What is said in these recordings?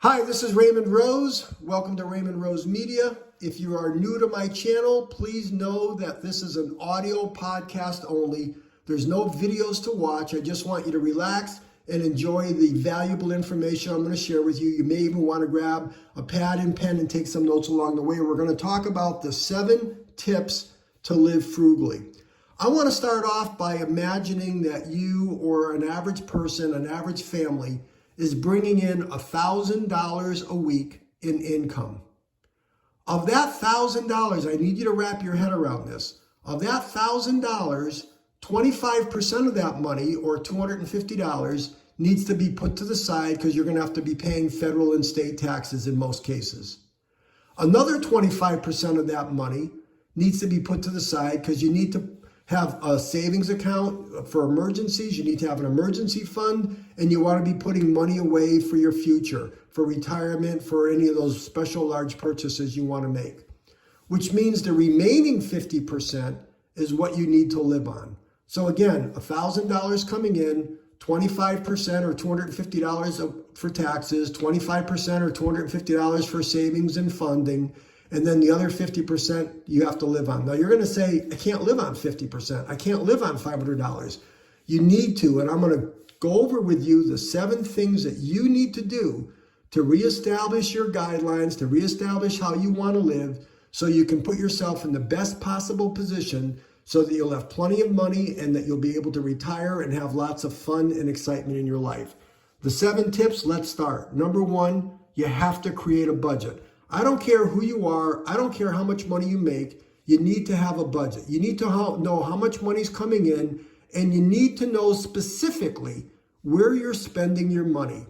Hi, this is Raymond Rose. Welcome to Raymond Rose Media. If you are new to my channel, please know that this is an audio podcast only. There's no videos to watch. I just want you to relax and enjoy the valuable information I'm going to share with you. You may even want to grab a pad and pen and take some notes along the way. We're going to talk about the 7 tips to live frugally. I want to start off by imagining that you or an average person, an average family, is bringing in $1,000 a week in income. Of that $1,000, I need you to wrap your head around this. Of that $1,000, 25% of that money, or $250, needs to be put to the side because you're going to have to be paying federal and state taxes in most cases. Another 25% of that money needs to be put to the side because you need to have a savings account for emergencies. You need to have an emergency fund, and you want to be putting money away for your future, for retirement, for any of those special large purchases you want to make. Which means the remaining 50% is what you need to live on. So again, $1,000 coming in, 25% or $250 for taxes, 25% or $250 for savings and funding, and then the other 50% you have to live on. Now you're going to say, I can't live on 50%. I can't live on $500. You need to, and I'm going to go over with you the 7 things that you need to do to reestablish your guidelines, to reestablish how you want to live, so you can put yourself in the best possible position so that you'll have plenty of money and that you'll be able to retire and have lots of fun and excitement in your life. The 7 tips, let's start. Number 1, you have to create a budget. I don't care who you are. I don't care how much money you make. You need to have a budget. You need to know how much money's coming in, and you need to know specifically where you're spending your money.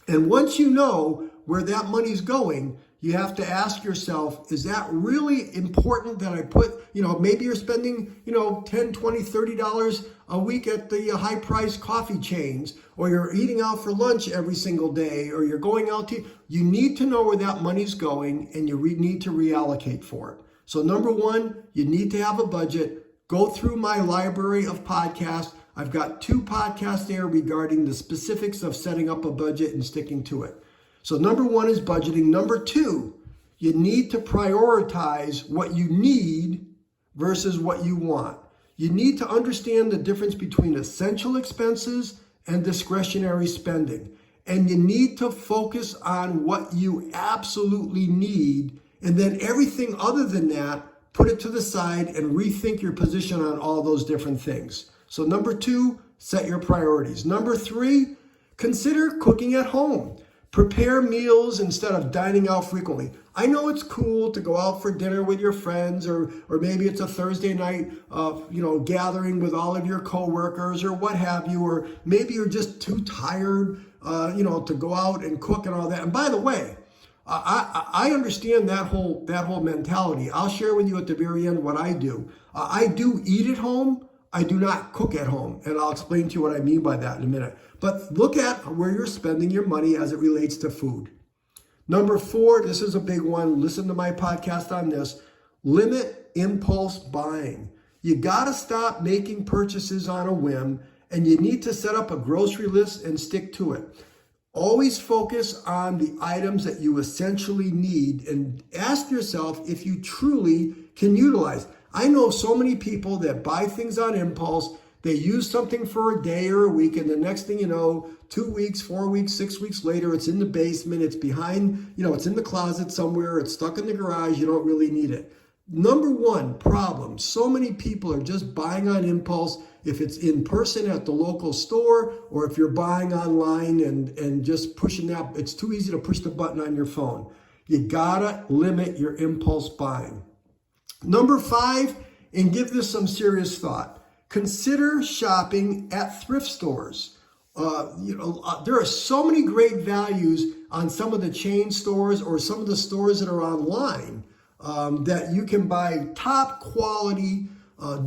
And once you know where that money's going, you have to ask yourself, is that really important that I put, maybe you're spending, $10, $20, $30 a week at the high-priced coffee chains, or you're eating out for lunch every single day, or you're going out to, you need to know where that money's going, and you need to reallocate for it. So number 1, you need to have a budget. Go through my library of podcasts. I've got 2 podcasts there regarding the specifics of setting up a budget and sticking to it. So number 1 is budgeting. Number 2, you need to prioritize what you need versus what you want. You need to understand the difference between essential expenses and discretionary spending. And you need to focus on what you absolutely need. And then everything other than that, put it to the side and rethink your position on all those different things. So number 2, set your priorities. Number 3, consider cooking at home. Prepare meals instead of dining out frequently. I know it's cool to go out for dinner with your friends, or maybe it's a Thursday night, gathering with all of your coworkers or what have you, or maybe you're just too tired, to go out and cook and all that. And by the way, I understand that whole mentality. I'll share with you at the very end what I do. I do eat at home. I do not cook at home, and I'll explain to you what I mean by that in a minute. But look at where you're spending your money as it relates to food. Number 4, this is a big one. Listen to my podcast on this. Limit impulse buying. You got to stop making purchases on a whim, and you need to set up a grocery list and stick to it. Always focus on the items that you essentially need and ask yourself if you truly can utilize. I know so many people that buy things on impulse. They use something for a day or a week, and the next thing you know, 2 weeks, 4 weeks, 6 weeks later, it's in the basement, it's behind, it's in the closet somewhere, it's stuck in the garage, you don't really need it. Number 1 problem, so many people are just buying on impulse, if it's in person at the local store, or if you're buying online and just pushing that, it's too easy to push the button on your phone. You gotta limit your impulse buying. Number 5, and give this some serious thought, consider shopping at thrift stores. There are so many great values on some of the chain stores or some of the stores that are online that you can buy top quality,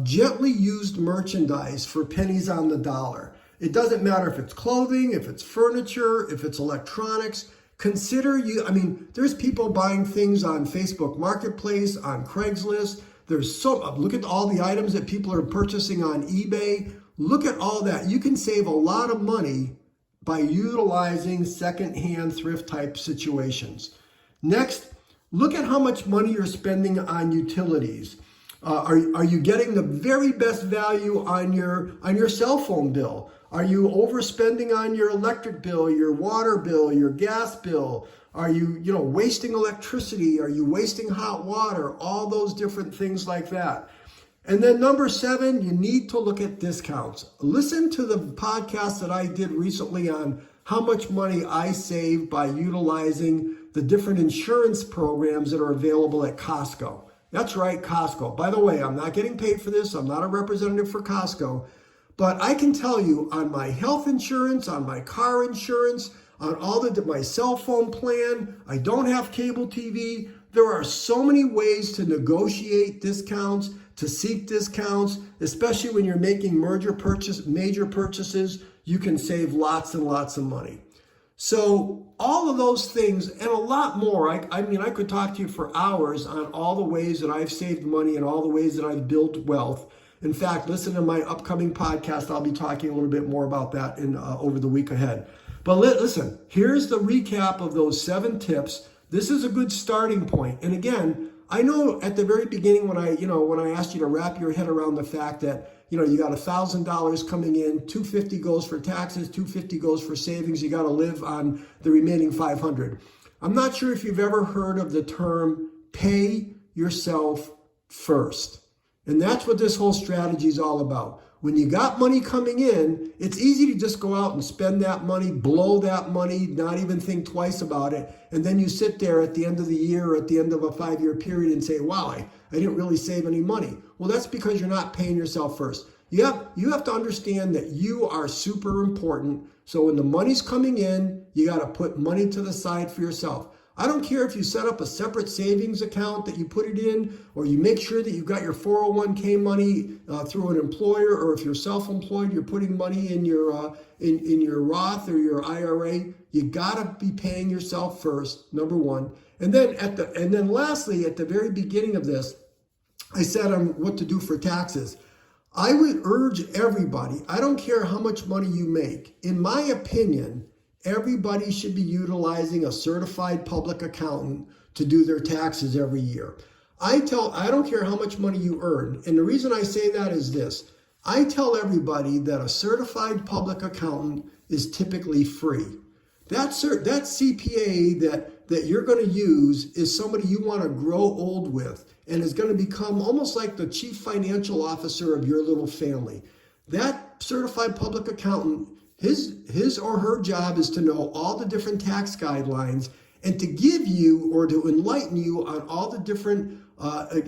gently used merchandise for pennies on the dollar. It doesn't matter if it's clothing, if it's furniture, if it's electronics. There's people buying things on Facebook Marketplace, on Craigslist. Look at all the items that people are purchasing on eBay. Look at all that. You can save a lot of money by utilizing secondhand thrift type situations. Next, look at how much money you're spending on utilities. Are you getting the very best value on your cell phone bill? Are you overspending on your electric bill, your water bill, your gas bill? Are you wasting electricity? Are you wasting hot water? All those different things like that. And then number 7, you need to look at discounts. Listen to the podcast that I did recently on how much money I saved by utilizing the different insurance programs that are available at Costco. That's right, Costco. By the way, I'm not getting paid for this. I'm not a representative for Costco. But I can tell you on my health insurance, on my car insurance, on my cell phone plan, I don't have cable TV. There are so many ways to negotiate discounts, to seek discounts, especially when you're making major purchases. You can save lots and lots of money. So all of those things and a lot more, I mean, I could talk to you for hours on all the ways that I've saved money and all the ways that I've built wealth. In fact, listen to my upcoming podcast. I'll be talking a little bit more about that over the week ahead. But listen, here's the recap of those 7 tips. This is a good starting point. And again, I know at the very beginning when I asked you to wrap your head around the fact that you got $1,000 coming in, $250 goes for taxes, $250 goes for savings. You got to live on the remaining $500. I'm not sure if you've ever heard of the term pay yourself first. And that's what this whole strategy is all about. When you got money coming in, it's easy to just go out and spend that money, blow that money, not even think twice about it. And then you sit there at the end of the year or at the end of a 5-year period and say, wow, I didn't really save any money. Well, that's because you're not paying yourself first. You have to understand that you are super important. So when the money's coming in, you got to put money to the side for yourself. I don't care if you set up a separate savings account that you put it in, or you make sure that you've got your 401k money through an employer, or if you're self-employed, you're putting money in your in your Roth or your IRA. You gotta be paying yourself first, number 1. And then lastly, at the very beginning of this, I said on what to do for taxes. I would urge everybody, I don't care how much money you make, in my opinion, everybody should be utilizing a certified public accountant to do their taxes every year. I don't care how much money you earn. And the reason I say that is this. I tell everybody that a certified public accountant is typically free. That CPA that you're going to use is somebody you want to grow old with and is going to become almost like the chief financial officer of your little family. That certified public accountant, his or her job is to know all the different tax guidelines and to give you or to enlighten you on all the different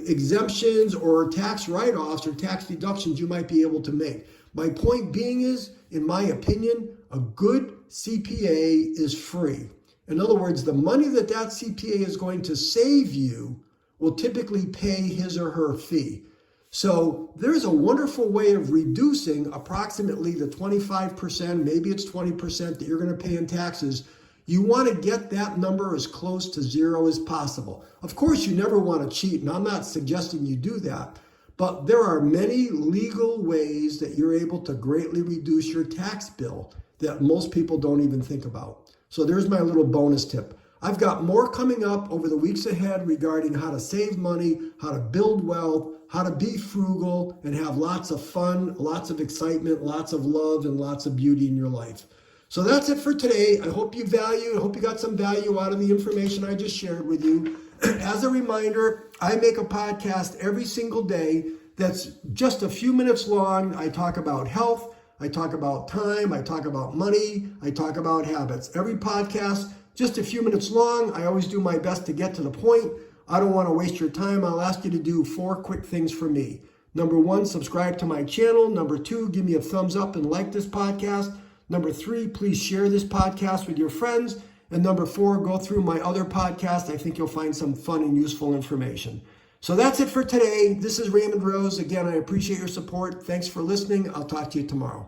exemptions or tax write-offs or tax deductions you might be able to make. My point being is, in my opinion, a good CPA is free. In other words, the money that CPA is going to save you will typically pay his or her fee. So there's a wonderful way of reducing approximately the 25%, maybe it's 20% that you're going to pay in taxes. You want to get that number as close to 0 as possible. Of course, you never want to cheat, and I'm not suggesting you do that, but there are many legal ways that you're able to greatly reduce your tax bill that most people don't even think about. So there's my little bonus tip. I've got more coming up over the weeks ahead regarding how to save money, how to build wealth, how to be frugal, and have lots of fun, lots of excitement, lots of love, and lots of beauty in your life. So that's it for today. I hope you got some value out of the information I just shared with you. As a reminder, I make a podcast every single day that's just a few minutes long. I talk about health, I talk about time, I talk about money, I talk about habits. Every podcast, just a few minutes long. I always do my best to get to the point. I don't want to waste your time. I'll ask you to do 4 quick things for me. Number 1, subscribe to my channel. Number 2, give me a thumbs up and like this podcast. Number 3, please share this podcast with your friends. And number 4, go through my other podcasts. I think you'll find some fun and useful information. So that's it for today. This is Raymond Rose. Again, I appreciate your support. Thanks for listening. I'll talk to you tomorrow.